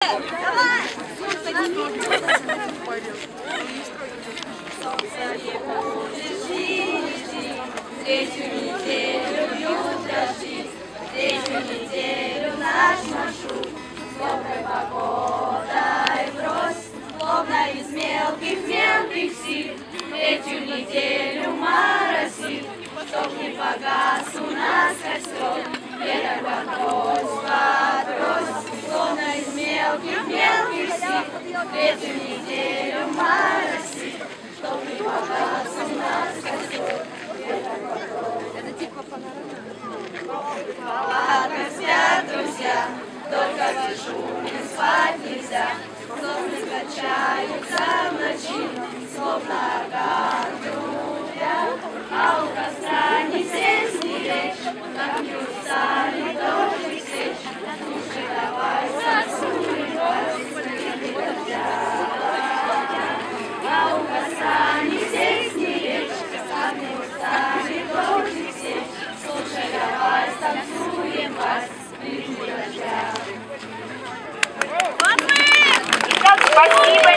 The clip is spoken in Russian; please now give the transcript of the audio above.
Третью неделю льют дожди, третью неделю наш маршрут с доброй погодой врозь, словно из мелких сил. Третью неделю моросит, чтоб не погас у нас костер. Ветер подбрось, словно из мелких сил. Третью неделю моросит, чтоб не погас у нас костер. Это типа палатка спят друзья, только в дежурке спать нельзя. Сосны качаются в ночи, словно орган трубя, а у костра ни сесть, ни лечь, как не устали дождик сечь. Слушай, давай сосуем вас, а у костра ни сесть, ни лечь, как не устали дождик сечь. Слушай, давай станцуем вас, в ритме дождя. Спасибо!